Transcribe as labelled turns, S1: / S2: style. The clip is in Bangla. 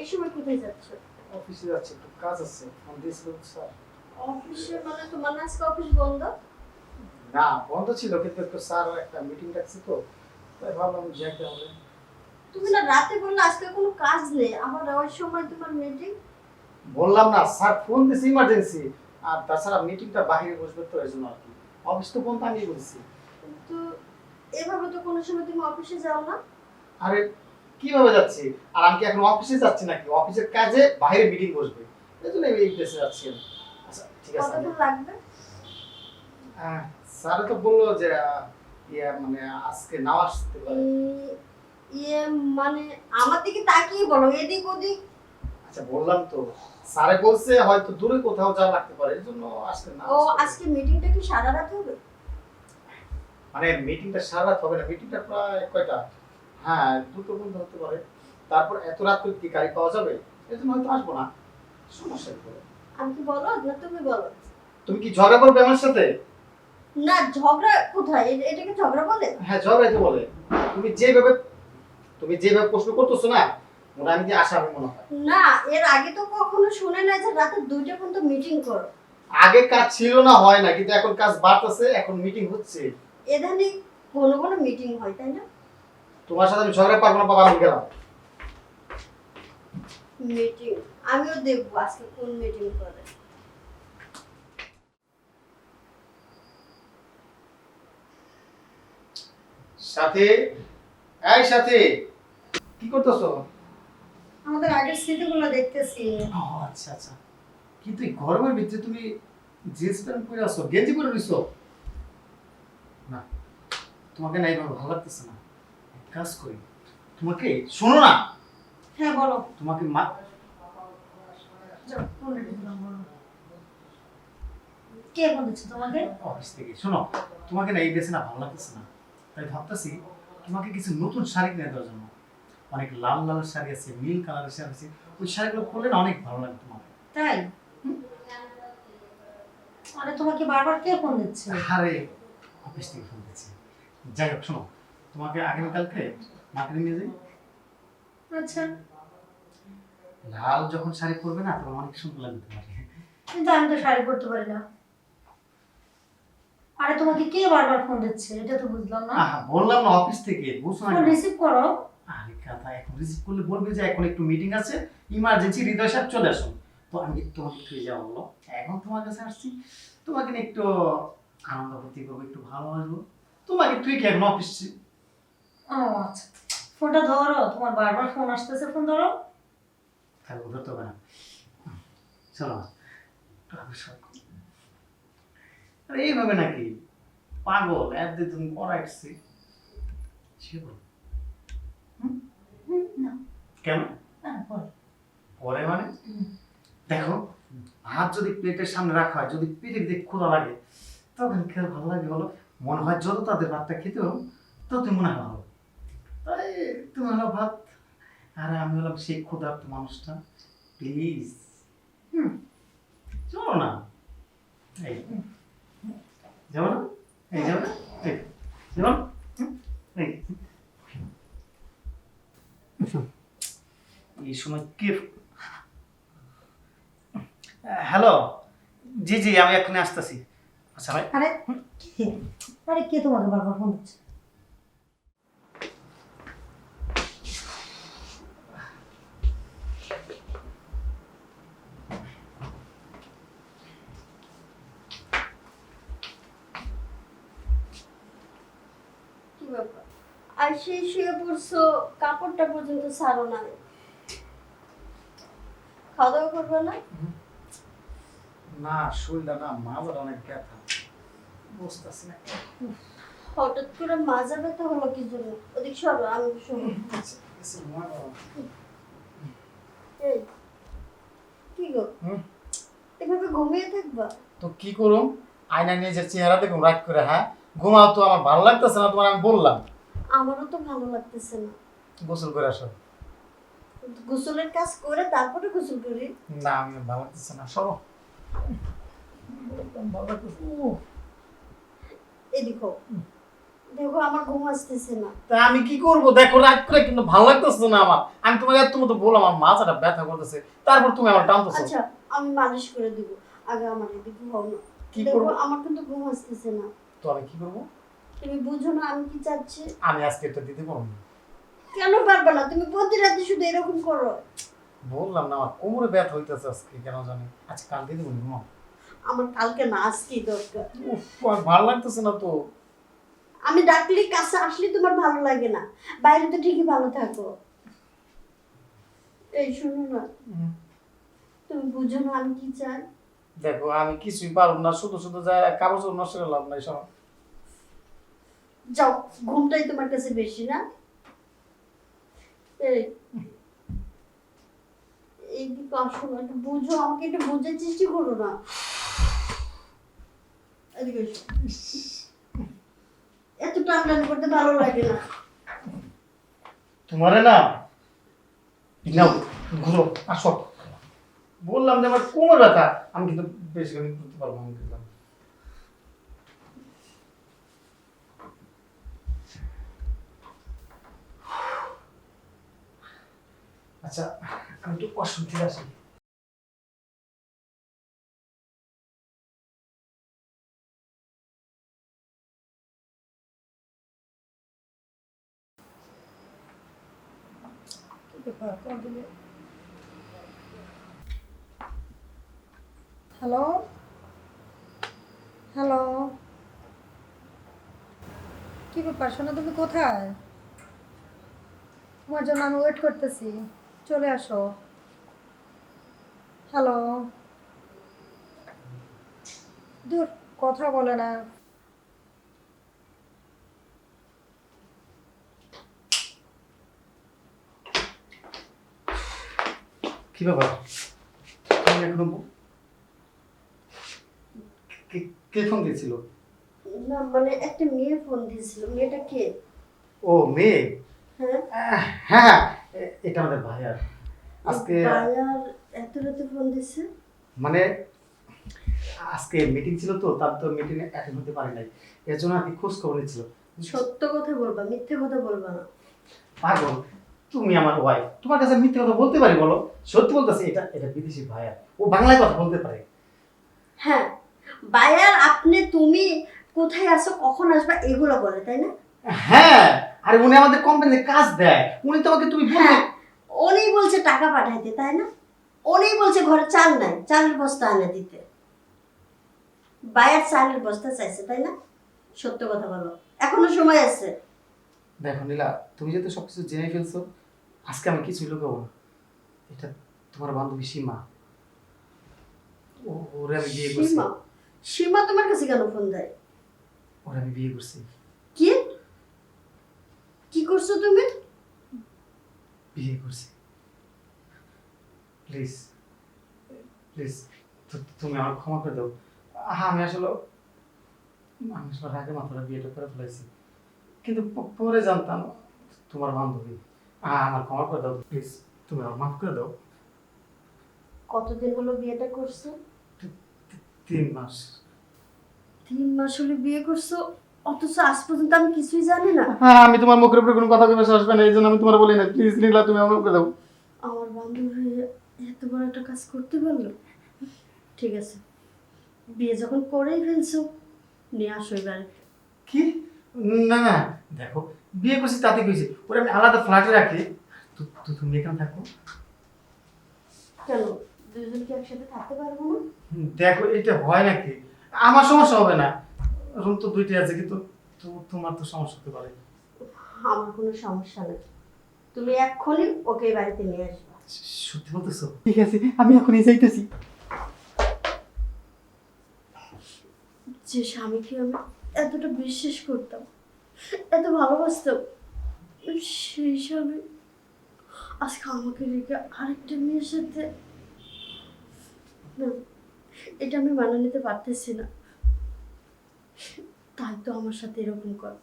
S1: এই সময় কোথায় যাচ্ছ?
S2: অফিসে যাচ্ছি, একটু কাজ আছে। ফোন দিয়েছিল স্যার।
S1: অফিসে মানে তোমার না আজকে অফিস বন্ধ?
S2: না, বন্ধ ছিল কিন্তু একটু স্যার একটা মিটিং ডাকছে তো, তাই ভাবলাম যেতে হবে।
S1: তুমি না রাতে বললে আজকে কোনো কাজ নেই, আবার ওই সময় তোমার মিটিং।
S2: বললাম না স্যার, ফোন দিয়েছে ইমার্জেন্সি। আর তাছাড়া মিটিংটা বাইরে বসবে তো, এই জন্য আর কি। অফিস তো বন্ধ, আমি বলছি।
S1: কিন্তু এভাবে তো কোনো সময় তুমি অফিসে যাও না।
S2: আরে কিভাবে যাচ্ছি? আর আমি কি এখন অফিসে যাচ্ছি নাকি? অফিসের কাজে বাইরে মিটিং বসবে, এই জন্য এই প্লেসে যাচ্ছি আমি। আচ্ছা ঠিক আছে।
S1: কতক্ষণ লাগবে?
S2: স্যার তো বললো যে মানে আজকে নাও আসতে পারে।
S1: ইয়ে মানে আমার দিকে তাকিয়ে বলো, এদিক ওদিক।
S2: আচ্ছা বললাম তো, স্যারে বলছে হয়তো দূরে কোথাও যাওয়া লাগতে পারে, এই জন্য আজকে না
S1: ও
S2: আসতে পারে।
S1: আজকে মিটিংটা কি সারা রাত হবে?
S2: মানে মিটিংটা সারা রাত হবে না, মিটিংটা প্রায় কয়টা, হ্যাঁ 2টো পর্যন্ত হতে পারে। তারপর এত রাত করে কি গাড়ি পাওয়া যাবে? এই জন্য হয়তো আসবো না। সমস্যা কি বলো?
S1: আমি কি বলো না তুমি বলো?
S2: তুমি কি ঝগড়া করবে আমার সাথে?
S1: না ঝগড়া কোথায়, এটাকে ঝগড়া বলে?
S2: হ্যাঁ ঝগড়াই তো বলে। তুমি যেভাবে তুমি যেভাবে প্রশ্ন করতেছো না, মনে হয় আমি যে আশা, আমি মনে হয়।
S1: না, এর আগে তো কখনো শুনে না যে রাতে 2টা পর্যন্ত মিটিং করো।
S2: আগে কাজ ছিল না, হয় না, কিন্তু এখন কাজ বাড়তেছে, এখন মিটিং হচ্ছে।
S1: এখানে কোনো কোনো মিটিং হয় তাই না?
S2: তোমার সাথে আমি ঝগড়া পারবো না বাবা, আমি গেলাম।
S1: মিটিং আমিও দেখবো আজকে কোন মিটিং করে।
S2: সাথে, এই সাথে, কি করতেছো?
S1: আমাদের আগের স্মৃতিগুলো দেখতেছি।
S2: ও আচ্ছা আচ্ছা। কিন্তু এই গরমের ভিতরে তুমি জিন্স প্যান্ট পরে আছো, গেঞ্জি পরে রইছো? না, তোমাকে না এইভাবে ভালো লাগতেছে না। এক কাজ করি, তোমাকে শোনো না,
S1: হ্যাঁ বলো।
S2: তোমাকে
S1: কে বলেছে তোমাকে?
S2: অফিস থেকে শোনো, তোমাকে না এই ড্রেসে না ভালো লাগতেছে না, তাই ভাবতেছি তোমাকে কিছু নতুন শাড়ি কিনে দেওয়ার জন্য। অনেক লাল লাল শাড়ি আছে, নীল কালারের শাড়ি আছে, ওই শাড়িগুলো পরলে না অনেক ভালো লাগে তোমাকে।
S1: তাই? আরে তোমাকে বারবার কে ফোন দিচ্ছে?
S2: আরে অফিস থেকে ফোন দিচ্ছে। যাই হোক শোনো, তোমাকে আগামীকালকে মার্কেটে নিয়ে যাই।
S1: আচ্ছা,
S2: লাল যখন শাড়ি পরবে না তখন অনেক সুন্দর লাগবে তোমাকে।
S1: কিন্তু আমি তো শাড়ি পরতে পারি না। আরে তোমাকে কে বারবার ফোন দিচ্ছে এটা তো বুঝলাম না।
S2: আহা বললাম না অফিস থেকে, বুঝছো না
S1: ফোন
S2: কেন?
S1: রিসিভ করো।
S2: আরে কথা, এখন রিসিভ করলে বলবে যে এখন একটু মিটিং আছে, ইমার্জেন্সি, হৃদয় সাহেব চলে আসুন। তো আমি তোমাকে একটু যা বললো, এখন তোমার কাছে আসছি, তোমাকে নিয়ে একটু আনন্দ করতে করবো, একটু ভালোবাসবো তোমাকে। তুই কি এখন অফিস?
S1: ও আচ্ছা, ফোনটা ধরো, তোমার বারবার ফোন আসতেছে, ফোন ধরো।
S2: থাকবো, ধরতে হবে না। শোনো, একটু আবিষ্কার করো। আরে এইভাবে নাকি পাগল, একদিন পড়াইছি
S1: না
S2: কেন?
S1: না বল।
S2: পরে মানে দেখো, ভাত যদি প্লেটের সামনে রাখা হয়, যদি পেটের দিকে ক্ষুধা লাগে, তখন খেতে ভালো লাগে বলো? মনে হয় যত তাদের ভাতটা খেতে হবে তত মনে হয় ভালো। তাই তুমি হলো ভাত, আর আমি হলাম সেই ক্ষুধার্ত মানুষটা। প্লিজ চলো না, এই যাবো না, এই যাবো না, এই যাবো না, এই এই সময় কে? হ্যালো, জি জি আমি এক্ষুনি আসতেছি। আচ্ছা ভাই।
S1: আরে কে? আরে কে তোমাকে বারবার ফোন দিচ্ছে? কি ব্যাপার? আর সেই শুয়ে পড়ছো, কাপড়টা পর্যন্ত ছাড়ো না। খাওয়া দাওয়া করবে না?
S2: না, শরীরটা না মাথাটা অনেক ব্যথা, বুঝতেছি না।
S1: হঠাৎ করে মাজা ব্যথা হলো কি জন্য? ওদিক সরো, আমি শুনো। এই কি গো, এভাবে ঘুমিয়ে থাকবা?
S2: তো কি করুম, আয়না নিয়ে যে চেহারা দেখুন রাগ করে, হ্যাঁ ঘুমাও তো, আমার ভালো লাগতেছে না, তোমার আমি বললাম।
S1: আমারও তো ভালো লাগতেছে না।
S2: গোসল করে আসো।
S1: গোসলের কাজ করে তারপরে গোসল করি।
S2: না আমি ভালো লাগতেছে না, সরো। ভালো লাগতেছে।
S1: এদিক হোক, দেখো আমার ঘুম আসতেছে না।
S3: তা আমি কি করব? দেখো রাগ করে কিন্তু ভালো লাগতেছে না আমার। আমি তোমাকে এত মতো বললাম আমার মাথাটা ব্যথা করতেছে, তারপর তুমি আমার টানতেছো।
S1: আচ্ছা আমি মালিশ করে দিব, আগে আমার এদিকে হও না।
S3: কি
S1: দেখো
S3: করবো?
S1: আমার কিন্তু ঘুম আসতেছে না।
S3: তো আমি কি করব?
S1: তুমি বুঝো না আমি কি চাচ্ছি?
S3: আমি আজকে এটা দিতে পারবো না।
S1: কেন পারবে না? তুমি প্রতি রাতে শুধু এরকম করো।
S3: বললাম না, আমার কোমরে ব্যথা হইতেছে আজকে কেন জানি। আজকে কাল দিয়ে দেবো না।
S1: আমার কালকে না আজকেই দরকার।
S3: উফ, আর ভালো লাগতেছে না তো।
S1: আমি ডাকলে কাছে আসলে তোমার ভালো লাগে না, বাইরে তো ঠিকই ভালো থাকো। এই শোনো না, তুমি বুঝো না আমি কি চাই?
S3: দেখো আমি কিছুই পারব না, শুধু শুধু যায় কাগজ নষ্ট করে লাভ নাই সব।
S1: যাও, ঘুমটাই তোমার কাছে বেশি না? এই এইদিকে আসো না, একটু বুঝো, আমাকে একটু বোঝার চেষ্টা করো না। এদিকে এসো। এত টান টান করতে ভালো লাগে না।
S3: তোমারে না নাও, ঘুরো, আসো। বললাম যে আমার কোমর ব্যথা, আমি কিন্তু বেশি করে করতে পারবো না, আমি কিন্তু। আচ্ছা, আমি একটু ওয়াশরুম থেকে আসি।
S4: হ্যালো, হ্যালো, কি ব্যাপার শোনা, তুমি কোথায়? তোমার জন্য আমি ওয়েট করতেছি, চলে আসো। হ্যালো, দূর, কথা বলে না।
S2: কি ব্যাপার? তুমি এখনো কে ফোন দিয়েছিল?
S1: না মানে একটা মেয়ে ফোন দিয়েছিল, মেয়েটা কে?
S2: ও মেয়ে।
S1: হ্যাঁ
S2: হ্যাঁ, এটা আমাদের ভাইয়ার। আজকে
S1: বায়ার এত রাতে ফোন দিছে?
S2: মানে আজকে মিটিং ছিল তো, তার তো মিটিং এ অ্যাটেন্ড হতে পারি নাই, এর জন্য আর কি খোঁজ খবর নিচ্ছিল।
S1: সত্য কথা বলবা, মিথ্যে কথা বলবা না।
S2: পাগল, তুমি আমার ওয়াইফ, তোমার কাছে মিথ্যে কথা বলতে পারি বলো? সত্যি বলতেছি, এটা এটা বিদেশি ভাইয়া, ও বাংলায় কথা বলতে পারে।
S1: হ্যাঁ, বায়ার আপনি তুমি কোথায় আছো, কখন আসবা, এগুলো বলে তাই না?
S2: হ্যাঁ, আরে উনি আমাদের কোম্পানিতে কাজ দেয়, উনি তোমাকে তুমি বলতে।
S1: হ্যাঁ, উনি বলছে টাকা পাঠাইতে তাই না? উনি বলছে ঘরে চাল নাই, চালের বস্তা এনে দিতে। বায়ার চালের বস্তা চাইছে তাই না? সত্য কথা বলো, এখনো সময় আছে।
S2: দেখো নীলা, তুমি যেহেতু সবকিছু জেনে ফেলছো, আজকে আমি কিছুই লুকাবো না। এটা তোমার বান্ধবী সীমা, ওরে আমি বিয়ে করছি।
S1: সীমা? সীমা তোমার কাছে কেন ফোন দেয়?
S2: ওরে আমি বিয়ে করছি।
S1: কি কি করছো তুমি?
S2: বিয়ে করছি। প্লিজ প্লিজ, তুমি আমার ক্ষমা করে দাও। আমি আসলে রাগে মাথাটা বিয়েটা করে ফেলেছি, কিন্তু পরে জানতাম তোমার বান্ধবী। আমার ক্ষমা করে দাও প্লিজ, তুমি আমার মাফ করে দাও।
S1: কতদিন হলো বিয়েটা করছো?
S2: 3 মাস।
S1: 3 মাস হলো বিয়ে করছো, অথচ আজ পর্যন্ত আমি কিছুই জানি না।
S2: হ্যাঁ, আমি তোমার মুখের উপরে কোনো কথা কইতে আসবে না, এই জন্য আমি তোমার বলি না। প্লিজ নীলা, তুমি আমার করে দাও।
S1: আমার বান্ধবী এত বড় একটা কাজ করতে পারলো? ঠিক আছে, বিয়ে যখন করেই ফেলছো, নিয়ে আসো এই বাড়িতে।
S2: কি? না না, দেখো বিয়ে করছি তাতে কইছি, ওরে আমি আলাদা ফ্ল্যাটে রাখি। তুমি এখানে থাকো।
S1: কেন, দুজন কি একসাথে থাকতে পারবো না?
S2: দেখো এটা হয় নাকি? আমার সমস্যা হবে না, রুম তো 2টি আছে, কিন্তু তোমার তো সমস্যা হতে পারে।
S1: আমার কোনো সমস্যা নেই, তুমি এক্ষুনি ওকে এই বাড়িতে নিয়ে আসবা।
S2: সত্যি বলতেছো? ঠিক আছে, আমি এখনই যাইতেছি।
S1: যে স্বামীকে আমি এতটা বিশ্বাস করতাম, এত ভালোবাসতাম, সেই স্বামী আজকে আমাকে রেখে আরেকটা মেয়ের সাথে। না, এটা আমি মানা নিতে পারতেছি না। তাই তো আমার সাথে এরকম কর।